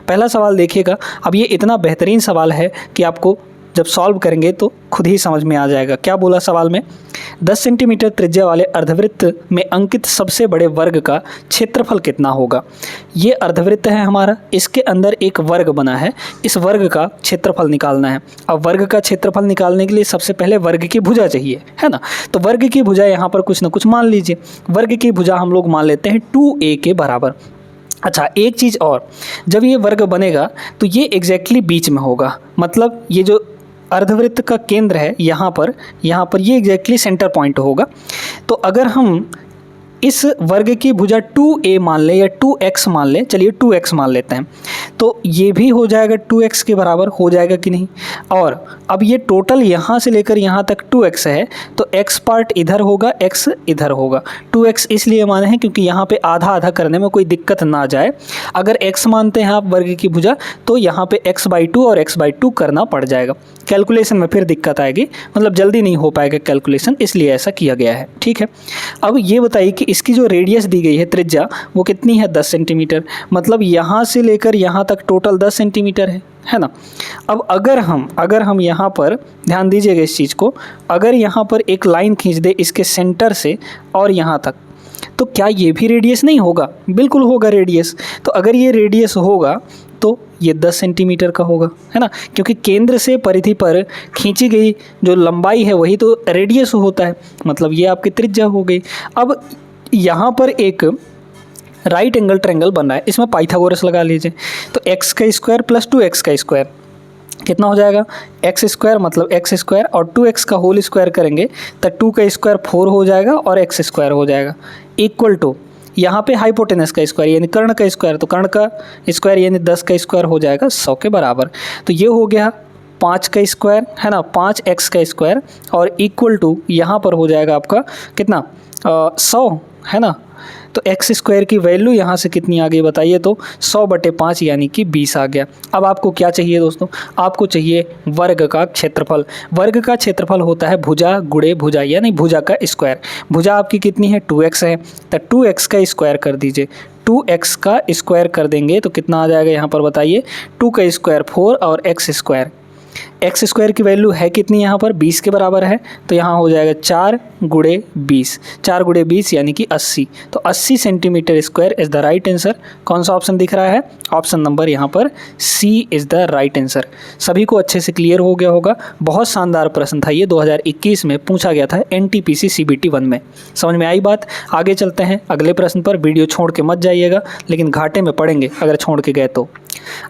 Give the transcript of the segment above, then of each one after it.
पहला सवाल देखिएगा। अब ये इतना बेहतरीन सवाल है कि आपको जब सॉल्व करेंगे तो खुद ही समझ में आ जाएगा। क्या बोला सवाल में, 10 सेंटीमीटर त्रिज्या वाले अर्धवृत्त में अंकित सबसे बड़े वर्ग का क्षेत्रफल कितना होगा। ये अर्धवृत्त है हमारा, इसके अंदर एक वर्ग बना है, इस वर्ग का क्षेत्रफल निकालना है। अब वर्ग का क्षेत्रफल निकालने के लिए सबसे पहले वर्ग की भुजा चाहिए, है ना। तो वर्ग की भुजा यहाँ पर कुछ ना कुछ मान लीजिए। वर्ग की भुजा हम लोग मान लेते हैं 2a के बराबर। अच्छा, एक चीज़ और, जब ये वर्ग बनेगा तो ये एग्जैक्टली बीच में होगा, मतलब ये जो अर्धवृत्त का केंद्र है यहाँ पर ये एग्जैक्टली सेंटर पॉइंट होगा। तो अगर हम इस वर्ग की भुजा 2a मान लें या 2x मान लें, चलिए 2x मान लेते हैं, तो ये भी हो जाएगा 2x के बराबर, हो जाएगा कि नहीं। और अब ये टोटल यहाँ से लेकर यहाँ तक 2x है, तो x पार्ट इधर होगा, x इधर होगा। 2x इसलिए माने हैं क्योंकि यहाँ पे आधा आधा करने में कोई दिक्कत ना जाए। अगर x मानते हैं आप वर्ग की भुजा, तो यहाँ पे x/2 और x/2 करना पड़ जाएगा। कैलकुलेशन में फिर दिक्कत आएगी, मतलब जल्दी नहीं हो पाएगा कैलकुलेशन, इसलिए ऐसा किया गया है, ठीक है। अब ये बताइए कि इसकी जो रेडियस दी गई है, त्रिज्या, वो कितनी है, 10 सेंटीमीटर, मतलब यहाँ से लेकर यहाँ तक टोटल 10 सेंटीमीटर है ना। अब अगर हम यहाँ पर ध्यान दीजिएगा इस चीज़ को, अगर यहाँ पर एक लाइन खींच दे इसके सेंटर से और यहाँ तक, तो क्या ये भी रेडियस नहीं होगा, बिल्कुल होगा रेडियस। तो अगर ये रेडियस होगा तो ये 10 सेंटीमीटर का होगा, है ना, क्योंकि केंद्र से परिधि पर खींची गई जो लंबाई है वही तो रेडियस होता है, मतलब ये आपकी त्रिज्या हो गई। अब यहाँ पर एक राइट एंगल ट्रायंगल बन रहा है, इसमें पाइथागोरस लगा लीजिए। तो x का स्क्वायर प्लस 2x का स्क्वायर कितना हो जाएगा, x स्क्वायर मतलब x स्क्वायर, और 2x का होल स्क्वायर करेंगे तो 2 का स्क्वायर 4 हो जाएगा और x स्क्वायर हो जाएगा, इक्वल टू यहाँ पे हाइपोटेनस का स्क्वायर यानी कर्ण का स्क्वायर, तो कर्ण का स्क्वायर यानी 10 का स्क्वायर हो जाएगा 100 के बराबर। तो ये हो गया 5 का स्क्वायर, है ना, 5x का स्क्वायर, और इक्वल टू यहाँ पर हो जाएगा आपका कितना, 100, है ना। तो x स्क्वायर की वैल्यू यहाँ से कितनी आ गई बताइए, तो 100/5 यानी कि 20 आ गया। अब आपको क्या चाहिए दोस्तों, आपको चाहिए वर्ग का क्षेत्रफल। वर्ग का क्षेत्रफल होता है भुजा गुणे भुजा यानी भुजा का स्क्वायर। भुजा आपकी कितनी है, 2x है, तो 2x का स्क्वायर कर दीजिए। 2x का स्क्वायर कर देंगे तो कितना आ जाएगा यहाँ पर बताइए, 2 का स्क्वायर 4 और x स्क्वायर की वैल्यू है कितनी यहाँ पर, 20 के बराबर है, तो यहाँ हो जाएगा 4 गुणे 20, 4 गुणे 20 यानी कि 80। तो 80 centimetre square is the right answer. कौन सा ऑप्शन दिख रहा है, ऑप्शन नंबर यहाँ पर C is the right answer. सभी को अच्छे से क्लियर हो गया होगा। बहुत शानदार प्रश्न था ये, 2021 में पूछा गया था NTPC CBT 1 में। समझ में आई बात। आगे चलते हैं अगले प्रश्न पर। वीडियो छोड़ के मत जाइएगा, लेकिन घाटे में पड़ेंगे अगर छोड़ के गए तो।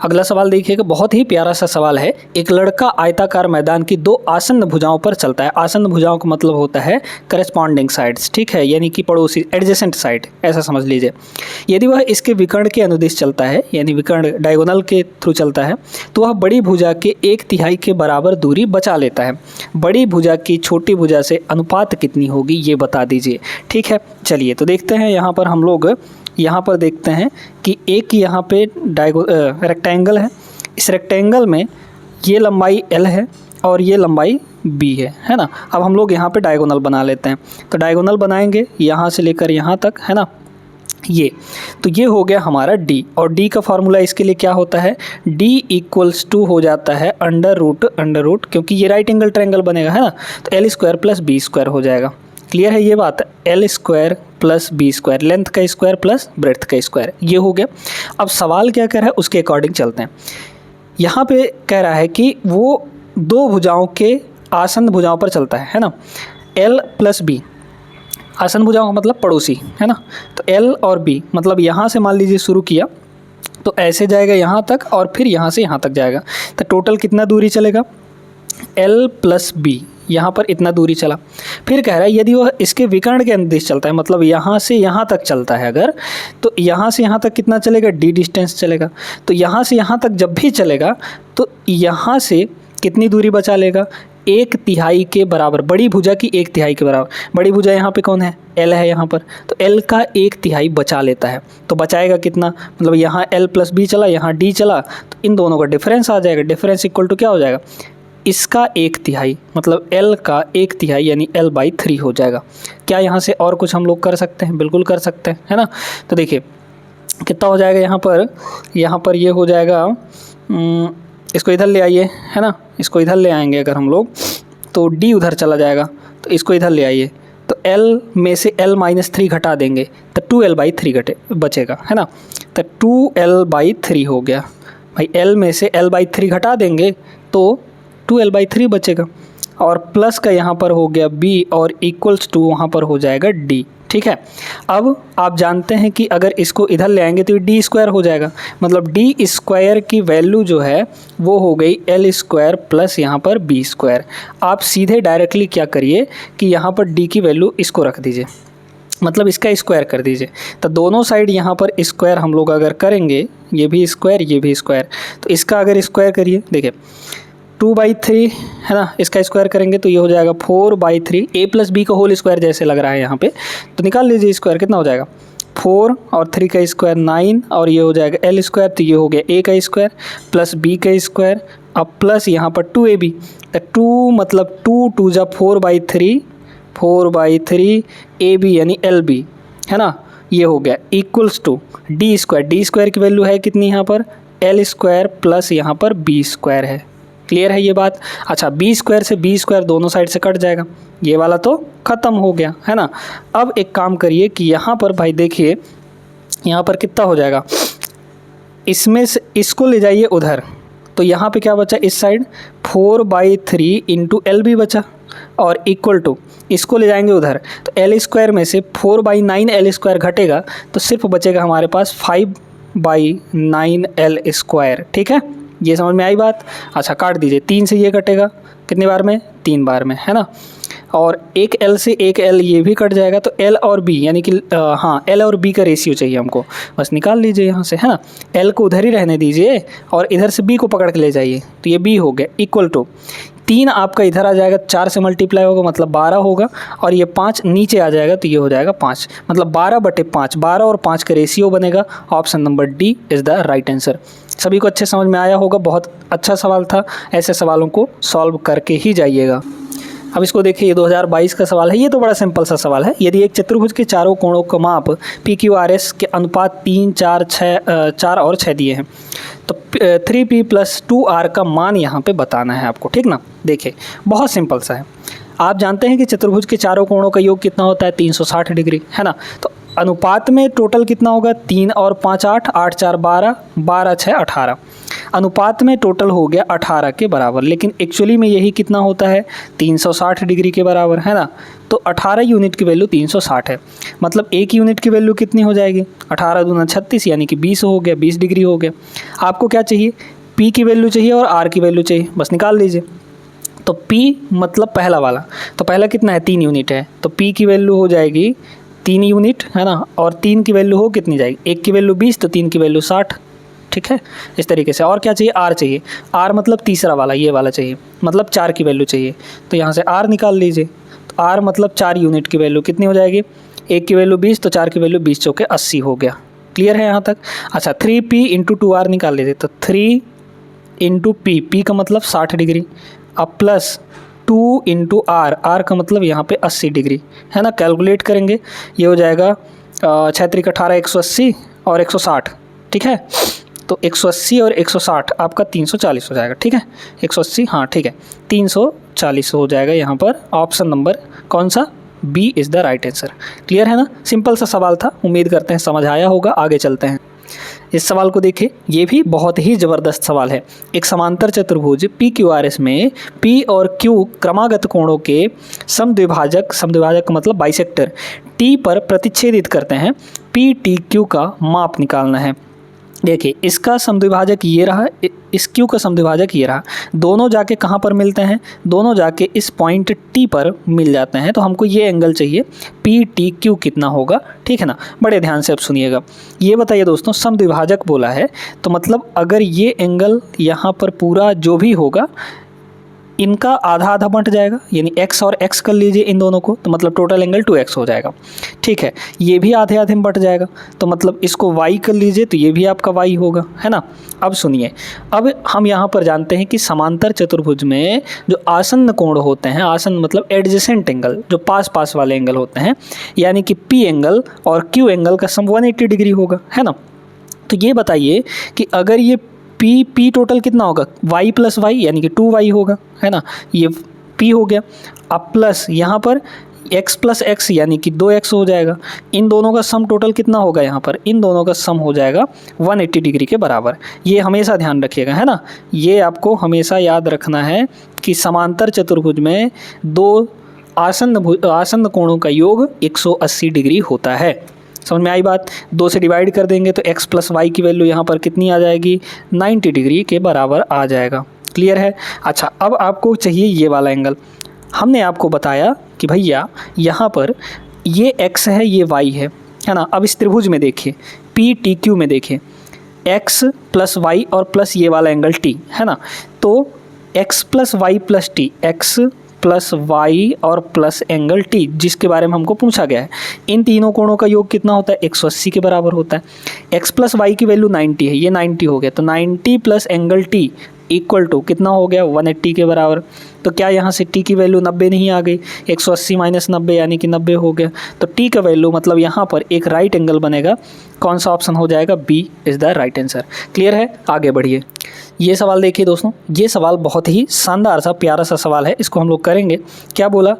अगला सवाल देखिएगा, बहुत ही प्यारा सा सवाल है। एक लड़का आयताकार मैदान की 2 आसन्न भुजाओं पर चलता है। आसन्न भुजाओं का मतलब होता है करस्पॉन्डिंग साइड्स, ठीक है, यानी कि पड़ोसी, एडजेसेंट साइड, ऐसा समझ लीजिए। यदि वह इसके विकर्ण के अनुदिश चलता है, यानी विकर्ण डायगोनल के थ्रू चलता है, तो वह बड़ी भुजा के 1/3 के बराबर दूरी बचा लेता है। बड़ी भुजा की छोटी भुजा से अनुपात कितनी होगी ये बता दीजिए, ठीक है। चलिए तो देखते हैं, यहाँ पर हम लोग यहाँ पर देखते हैं कि एक यहाँ पे रेक्टेंगल है। इस रेक्टेंगल में ये लंबाई L है और ये लंबाई B है ना। अब हम लोग यहाँ पे डायगोनल बना लेते हैं। तो डायगोनल बनाएंगे यहाँ से लेकर यहाँ तक, है ना, ये तो ये हो गया हमारा D, और D का फार्मूला इसके लिए क्या होता है, D = हो जाता है अंडर रूट, क्योंकि ये राइट एंगल ट्रायंगल बनेगा, है ना। तो L square plus B square हो जाएगा। क्लियर है ये बात, L square plus B square, length का स्क्वायर प्लस ब्रेड्थ का स्क्वायर, ये हो गया। अब सवाल क्या कह रहा है उसके अकॉर्डिंग चलते हैं। यहाँ पे कह रहा है कि वो 2 भुजाओं के आसन्न भुजाओं पर चलता है ना। L प्लस B, आसन्न भुजाओं का मतलब पड़ोसी, है ना। तो L और B मतलब यहाँ से मान लीजिए शुरू किया तो ऐसे जाएगा यहाँ तक और फिर यहाँ से यहाँ तक जाएगा, तो टोटल कितना दूरी चलेगा, L प्लस B, यहाँ पर इतना दूरी चला। फिर कह रहा है यदि वह इसके विकर्ण के अनुदिश चलता है, मतलब यहाँ से यहाँ तक चलता है अगर, तो यहाँ से यहाँ तक कितना चलेगा, D डिस्टेंस चलेगा। तो यहाँ से यहाँ तक जब भी चलेगा तो यहाँ से कितनी दूरी बचा लेगा, 1/3 के बराबर, बड़ी भुजा की 1/3 के बराबर। बड़ी भुजा यहाँ पे कौन है, L है यहाँ पर, तो L का 1/3 बचा लेता है। तो बचाएगा कितना, मतलब यहाँ L प्लस B चला, यहाँ D चला, तो इन दोनों का डिफरेंस आ जाएगा। डिफरेंस इक्वल टू क्या हो जाएगा, इसका 1/3 मतलब L का 1/3 यानी L/3 हो जाएगा। क्या यहाँ से और कुछ हम लोग कर सकते हैं, बिल्कुल कर सकते हैं, है ना। तो देखिए कितना हो जाएगा यहाँ पर ये हो जाएगा, इसको इधर ले आइए, है ना, इसको इधर ले आएंगे अगर हम लोग तो d उधर चला जाएगा, तो इसको इधर ले आइए तो l में से l-3 घटा देंगे तो 2l/3 बचेगा, है ना, तो 2l/3 हो गया भाई। l में से l/3 घटा देंगे तो 2l/3 बचेगा, और प्लस का यहाँ पर हो गया b और इक्वल्स टू वहाँ पर हो जाएगा d। ठीक है, अब आप जानते हैं कि अगर इसको इधर ले आएंगे तो डी स्क्वायर हो जाएगा, मतलब डी स्क्वायर की वैल्यू जो है वो हो गई एल स्क्वायर प्लस यहाँ पर बी स्क्वायर। आप सीधे डायरेक्टली क्या करिए कि यहाँ पर डी की वैल्यू इसको रख दीजिए, मतलब इसका स्क्वायर कर दीजिए, तो दोनों साइड यहाँ पर स्क्वायर हम लोग अगर करेंगे, ये भी स्क्वायर ये भी स्क्वायर, तो इसका अगर स्क्वायर करिए, देखिए 2/3 है ना, इसका स्क्वायर करेंगे तो ये हो जाएगा 4/3, a प्लस बी का होल स्क्वायर जैसे लग रहा है यहाँ पे, तो निकाल लीजिए स्क्वायर कितना हो जाएगा, 4 और 3 का स्क्वायर 9, और ये हो जाएगा एल स्क्वायर, तो ये हो गया a का स्क्वायर प्लस b का स्क्वायर, अब प्लस यहाँ पर 2ab, तो 2 मतलब 2 2 जा 4/3 ab यानी lb, है ना, ये हो गया इक्वल्स टू डी स्क्वायर की वैल्यू है कितनी यहाँ पर, एल स्क्वायर प्लस यहाँ पर बी स्क्वायर है। क्लियर है ये बात। अच्छा, बी स्क्वायर से बी स्क्वायर दोनों साइड से कट जाएगा, ये वाला तो ख़त्म हो गया, है ना। अब एक काम करिए कि यहाँ पर भाई देखिए यहाँ पर कितना हो जाएगा, इसमें से इसको ले जाइए उधर, तो यहाँ पे क्या बचा इस साइड 4/3 इंटू एल बी बचा, और इक्वल टू इसको ले जाएंगे उधर तो एल स्क्वायर में से 4/9 एल स्क्वायर घटेगा तो सिर्फ बचेगा हमारे पास 5/9 एल स्क्वायर। ठीक है, ये समझ में आई बात। अच्छा, काट दीजिए, 3 से ये कटेगा कितनी बार में, 3 बार में, है ना, और एक L से एक L ये भी कट जाएगा, तो L और B यानी कि हाँ L और B का रेशियो चाहिए हमको, बस निकाल लीजिए यहाँ से, है ना। L को उधर ही रहने दीजिए और इधर से B को पकड़ के ले जाइए, तो ये B हो गया इक्वल टू 3 आपका इधर आ जाएगा, 4 से मल्टीप्लाई होगा मतलब 12 होगा, और ये 5 नीचे आ जाएगा तो ये हो जाएगा 5, मतलब 12/5, 12 और 5 का रेशियो बनेगा। Option number D is the right answer. सभी को अच्छे समझ में आया होगा, बहुत अच्छा सवाल था, ऐसे सवालों को सॉल्व करके ही जाइएगा। अब इसको देखिए, ये 2022 का सवाल है, ये तो बड़ा सिंपल सा सवाल है। यदि एक चतुर्भुज के चारों कोणों का माप PQRS के अनुपात 3, 4 और 6 दिए हैं, तो 3P + 2R का मान यहाँ पे बताना है आपको, ठीक ना। देखिए बहुत सिंपल सा है, आप जानते हैं कि चतुर्भुज के चारों कोणों का योग कितना होता है 360 डिग्री, है ना। तो अनुपात में टोटल कितना होगा, 3 और 5 8, 8 4 12, 12 6 18, अनुपात में टोटल हो गया 18 के बराबर, लेकिन एक्चुअली में यही कितना होता है 360 डिग्री के बराबर, है ना। तो 18 यूनिट की वैल्यू 360 है, मतलब एक यूनिट की वैल्यू कितनी हो जाएगी, 18 दूना 36 यानी कि 20 हो गया, 20 डिग्री हो गया। आपको क्या चाहिए, P की वैल्यू चाहिए और R की वैल्यू चाहिए, बस निकाल लीजिए। तो P मतलब पहला वाला, तो पहला कितना है 3 यूनिट है, तो P की वैल्यू हो जाएगी 3 यूनिट, है ना, और 3 की वैल्यू हो कितनी जाएगी, 1 की वैल्यू 20 तो 3 की वैल्यू 60, ठीक है, इस तरीके से। और क्या चाहिए, R चाहिए, R मतलब तीसरा वाला, ये वाला चाहिए, मतलब 4 की वैल्यू चाहिए, तो यहाँ से R निकाल लीजिए। तो R मतलब 4 यूनिट की वैल्यू कितनी हो जाएगी, 1 की वैल्यू 20 तो 4 की वैल्यू 20 चौके 80 हो गया। क्लियर है यहाँ तक। अच्छा, 3P × 2R निकाल लीजिए, तो 3 × P, P का मतलब 60 डिग्री, अब प्लस 2 × R, R का मतलब यहाँ पे 80 डिग्री, है ना। कैलकुलेट करेंगे, ये हो जाएगा 6 × 18 180 और 160, ठीक है, तो 180 और 160 आपका 340 हो जाएगा, ठीक है, 180 हाँ ठीक है, 340 हो जाएगा यहाँ पर। ऑप्शन नंबर कौन सा, B is the right answer. Clear है ना, सिंपल सा सवाल था, उम्मीद करते हैं समझ आया होगा। आगे चलते हैं, इस सवाल को देखिए, ये भी बहुत ही ज़बरदस्त सवाल है। एक समांतर चतुर्भुज PQRS में P और Q क्रमागत कोणों के समद्विभाजक मतलब बाइसेक्टर T पर प्रतिच्छेदित करते हैं, PTQ का माप निकालना है। देखिए, इसका समद्विभाजक ये रहा, इस Q का समद्विभाजक ये रहा, दोनों जाके कहाँ पर मिलते हैं, दोनों जाके इस पॉइंट T पर मिल जाते हैं, तो हमको ये एंगल चाहिए PTQ कितना होगा, ठीक है ना। बड़े ध्यान से अब सुनिएगा, ये बताइए दोस्तों, समद्विभाजक बोला है तो मतलब अगर ये एंगल यहाँ पर पूरा जो भी होगा इनका आधा आधा बंट जाएगा, यानी x और x कर लीजिए इन दोनों को, तो मतलब टोटल एंगल 2x हो जाएगा, ठीक है। ये भी आधे आधे में बंट जाएगा, तो मतलब इसको y कर लीजिए तो ये भी आपका y होगा, है ना। अब सुनिए, अब हम यहाँ पर जानते हैं कि समांतर चतुर्भुज में जो आसन्न कोण होते हैं, आसन्न मतलब एडजेसेंट एंगल, जो पास पास वाले एंगल होते हैं, यानी कि P एंगल और Q एंगल का सम 180 डिग्री होगा, है ना। तो ये बताइए कि अगर ये पी टोटल कितना होगा, y प्लस वाई यानी कि 2y होगा, है ना, ये p हो गया। अब प्लस यहाँ पर x प्लस एक्स यानी कि 2x हो जाएगा। इन दोनों का सम टोटल कितना होगा, यहाँ पर इन दोनों का सम हो जाएगा 180 डिग्री के बराबर। ये हमेशा ध्यान रखिएगा, है ना, ये आपको हमेशा याद रखना है कि समांतर चतुर्भुज में दो आसन्न कोणों का योग 180 डिग्री होता है। समझ में आई बात। 2 से डिवाइड कर देंगे तो x प्लस वाई की वैल्यू यहाँ पर कितनी आ जाएगी, 90 डिग्री के बराबर आ जाएगा। क्लियर है। अच्छा, अब आपको चाहिए ये वाला एंगल। हमने आपको बताया कि भैया यहाँ पर ये x है, ये y है ना। अब इस त्रिभुज में देखिए PTQ में देखिए x प्लस वाई और प्लस ये वाला एंगल t, है ना। तो x plus Y plus T, X plus Y और प्लस एंगल टी, जिसके बारे में हमको पूछा गया है, इन तीनों कोणों का योग कितना होता है, 180 के बराबर होता है। x प्लस वाई की वैल्यू 90 है, ये 90 हो गया, तो 90 plus angle T equal to कितना हो गया, 180 के बराबर। तो क्या यहाँ से t की वैल्यू 90 नहीं आ गई, 180 माइनस 90 यानी कि 90 हो गया। तो t का वैल्यू मतलब यहाँ पर एक राइट एंगल बनेगा। कौन सा ऑप्शन हो जाएगा, B is the right answer. Clear है। आगे बढ़िए। ये सवाल देखिए दोस्तों, ये सवाल बहुत ही शानदार सा प्यारा सा सवाल है, इसको हम लोग करेंगे। क्या बोला,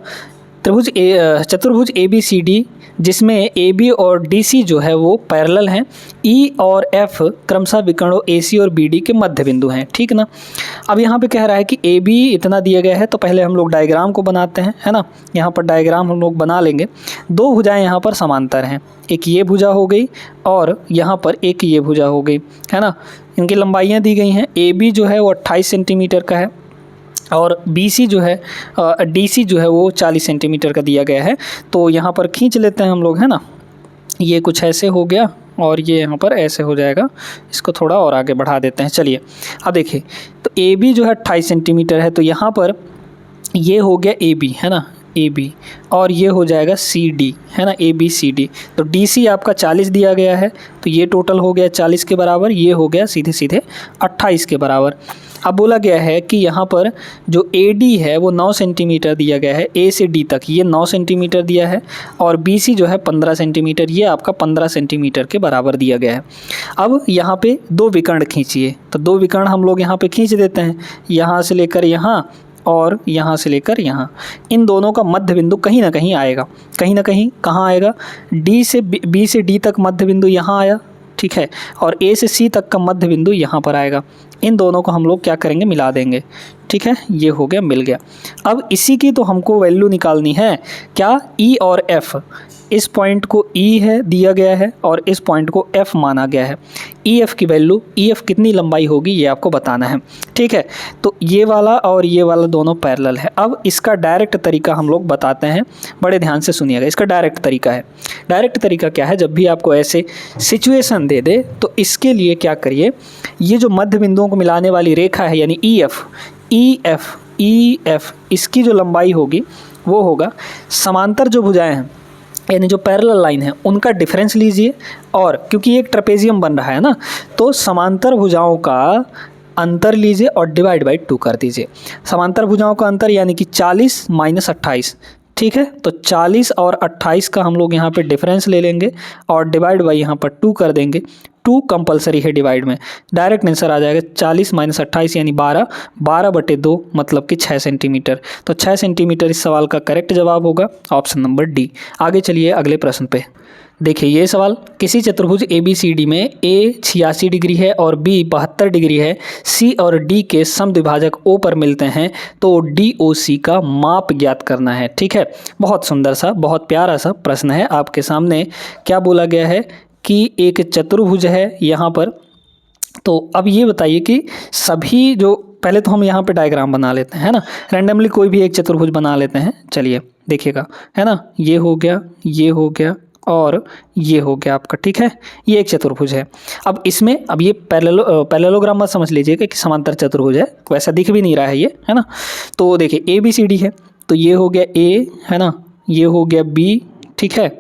चतुर्भुज ABCD जिसमें AB और DC जो है वो पैरेलल हैं, E और F क्रमशः विकर्णों AC और BD के मध्य बिंदु हैं, ठीक ना। अब यहाँ पे कह रहा है कि AB इतना दिया गया है, तो पहले हम लोग डायग्राम को बनाते हैं, है ना। यहाँ पर डायग्राम हम लोग बना लेंगे। दो भुजाएं यहाँ पर समांतर हैं, एक ये भुजा हो गई और यहाँ पर एक ये भुजा हो गई, है ना। इनकी लंबाइयाँ दी गई हैं। AB जो है वो 28 सेंटीमीटर का है और BC जो है DC जो है वो 40 सेंटीमीटर का दिया गया है। तो यहाँ पर खींच लेते हैं हम लोग, है ना। ये कुछ ऐसे हो गया और ये यहाँ पर ऐसे हो जाएगा। इसको थोड़ा और आगे बढ़ा देते हैं। चलिए अब देखिए, तो AB जो है 28 सेंटीमीटर है, तो यहाँ पर ये हो गया AB, है ना, AB, और ये हो जाएगा CD, है ना, ABCD। तो DC आपका 40 दिया गया है, तो ये टोटल हो गया 40 के बराबर, ये हो गया सीधे सीधे 28 के बराबर। अब बोला गया है कि यहाँ पर जो AD है वो 9 सेंटीमीटर दिया गया है, A से D तक ये 9 सेंटीमीटर दिया है, और BC जो है 15 सेंटीमीटर, ये आपका 15 सेंटीमीटर के बराबर दिया गया है। अब यहाँ पे दो विकर्ण खींचिए, तो दो विकर्ण हम लोग यहाँ पे खींच देते हैं, यहाँ से लेकर यहाँ और यहाँ से लेकर यहाँ। इन दोनों का मध्य बिंदु कहीं ना कहीं आएगा, कहीं ना कहीं कहाँ आएगा, B से D तक मध्य बिंदु यहाँ आया, ठीक है, और A से C तक का मध्य बिंदु यहाँ पर आएगा। इन दोनों को हम लोग क्या करेंगे, मिला देंगे, ठीक है, ये हो गया, मिल गया। अब इसी की तो हमको वैल्यू निकालनी है, क्या, E और F। इस पॉइंट को E है दिया गया है और इस पॉइंट को F माना गया है। EF की वैल्यू, EF कितनी लंबाई होगी ये आपको बताना है, ठीक है। तो ये वाला और ये वाला दोनों पैरेलल है। अब इसका डायरेक्ट तरीका हम लोग बताते हैं, बड़े ध्यान से सुनिएगा। इसका डायरेक्ट तरीका है, डायरेक्ट तरीका क्या है, जब भी आपको ऐसे सिचुएशन दे दे तो इसके लिए क्या करिए, ये जो मध्य बिंदुओं को मिलाने वाली रेखा है यानी EF, इसकी जो लंबाई होगी वो होगा समांतर जो भुजाएं हैं यानी जो पैरेलल लाइन है उनका डिफरेंस लीजिए, और क्योंकि ये एक ट्रेपेजियम बन रहा है ना, तो समांतर भुजाओं का अंतर लीजिए और डिवाइड बाई 2 कर दीजिए। समांतर भुजाओं का अंतर यानी कि 40 माइनस 28, ठीक है। तो 40 और 28 का हम लोग यहाँ पे डिफरेंस ले लेंगे और डिवाइड बाई यहाँ पर 2 कर देंगे। 2 कंपलसरी है डिवाइड में, डायरेक्ट आंसर आ जाएगा 40 माइनस 28 यानी 12, 12/2 मतलब कि 6 सेंटीमीटर। तो 6 सेंटीमीटर इस सवाल का करेक्ट जवाब होगा, ऑप्शन नंबर डी। आगे चलिए अगले प्रश्न पे। देखिए ये सवाल, किसी चतुर्भुज ABCD में A 86 डिग्री है और B 72 डिग्री है, C और D के समद्विभाजक O पर मिलते हैं, तो DOC का माप ज्ञात करना है, ठीक है। बहुत सुंदर सा, बहुत प्यारा सा प्रश्न है आपके सामने। क्या बोला गया है कि एक चतुर्भुज है यहाँ पर, तो अब ये बताइए कि सभी जो, पहले तो हम यहाँ पे डायग्राम बना लेते हैं, है ना, रैंडमली कोई भी एक चतुर्भुज बना लेते हैं। चलिए देखिएगा, है ना, ये हो गया, ये हो गया और ये हो गया आपका, ठीक है, ये एक चतुर्भुज है। अब इसमें, अब ये पैरेललोग्राम मत समझ लीजिए कि समांतर चतुर्भुज है, वैसा दिख भी नहीं रहा है ये, है ना। तो देखिए ABCD है, तो ये हो गया A, है ना, ये हो गया B, ठीक है,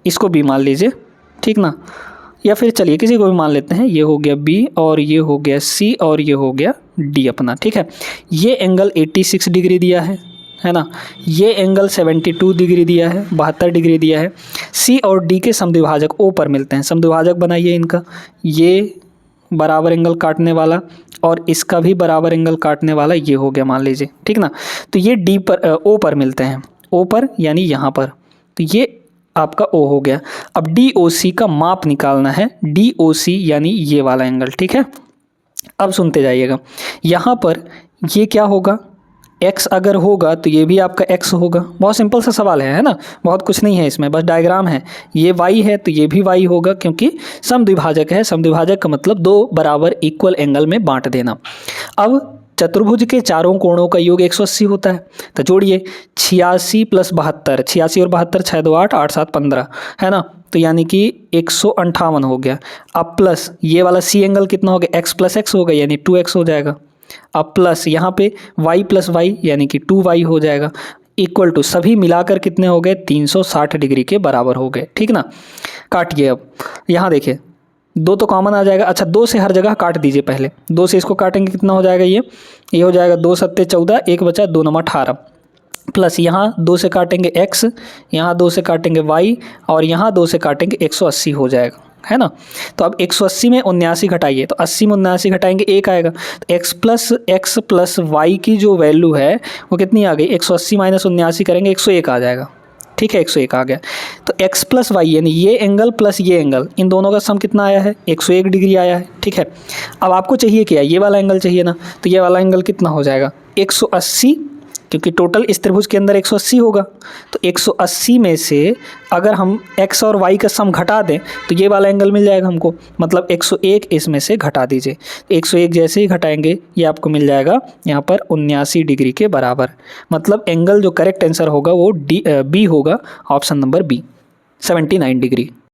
इसको B मान लीजिए, ठीक ना, या फिर चलिए किसी को भी मान लेते हैं, ये हो गया B और ये हो गया C और ये हो गया D अपना, ठीक है। ये एंगल 86 डिग्री दिया है, है ना। ये एंगल 72 डिग्री दिया है, 72 डिग्री दिया है। सी और डी के समद्विभाजक ओ पर मिलते हैं। समद्विभाजक बनाइए इनका, ये बराबर एंगल काटने वाला और इसका भी बराबर एंगल काटने वाला ये हो गया मान लीजिए, ठीक ना। तो ये डी पर ओ पर मिलते हैं, ओ पर यानी यहाँ पर, तो ये आपका ओ हो गया। अब डी ओ सी का माप निकालना है, डी ओ सी यानी ये वाला एंगल, ठीक है। अब सुनते जाइएगा, यहाँ पर ये क्या होगा, x अगर होगा तो ये भी आपका x होगा। बहुत सिंपल सा सवाल है ना, बहुत कुछ नहीं है इसमें, बस डायग्राम है। ये y है तो ये भी y होगा, क्योंकि समद्विभाजक है। समद्विभाजक का मतलब दो बराबर इक्वल एंगल में बांट देना। अब चतुर्भुज के चारों कोणों का योग 180 होता है, तो जोड़िए 86 + 72, 86 और 72, 6 2 8, 8 7 15, है ना। तो यानी कि 158 हो गया। अब प्लस ये वाला सी एंगल कितना हो गया, x + x हो गया यानी 2x हो जाएगा। अब प्लस यहाँ पे y + y यानी कि 2y हो जाएगा, इक्वल टू सभी मिलाकर कितने हो गए, 360 डिग्री के बराबर हो गए, ठीक ना। काटिए। अब यहाँ देखिए, दो तो कॉमन आ जाएगा। अच्छा, दो से हर जगह काट दीजिए, पहले दो से इसको काटेंगे कितना हो जाएगा, ये हो जाएगा 2 7 14, एक बचा 2 9 18, प्लस यहाँ 2 से काटेंगे x, यहाँ 2 से काटेंगे y और यहाँ 2 से काटेंगे 180 हो जाएगा, है ना। तो अब 180 में 79 घटाइए, तो 80 में 79 घटाएंगे 1 आएगा। तो x + y की जो वैल्यू है वो कितनी आ गई, 180 - 79 करेंगे 101 आ जाएगा, ठीक है, 101 आ गया। तो x + y यानी ये एंगल प्लस ये एंगल, इन दोनों का सम कितना आया है, 101 डिग्री आया है, ठीक है। अब आपको चाहिए क्या, ये वाला एंगल चाहिए ना, तो ये वाला एंगल कितना हो जाएगा, 180, क्योंकि टोटल इस त्रिभुज के अंदर 180 होगा। तो 180 में से अगर हम x और y का सम घटा दें तो ये वाला एंगल मिल जाएगा हमको, मतलब 101 इसमें से घटा दीजिए। 101 जैसे ही घटाएंगे ये आपको मिल जाएगा यहाँ पर 79 डिग्री के बराबर। मतलब एंगल जो करेक्ट आंसर होगा वो बी होगा, ऑप्शन नंबर बी, 79 डिग्री।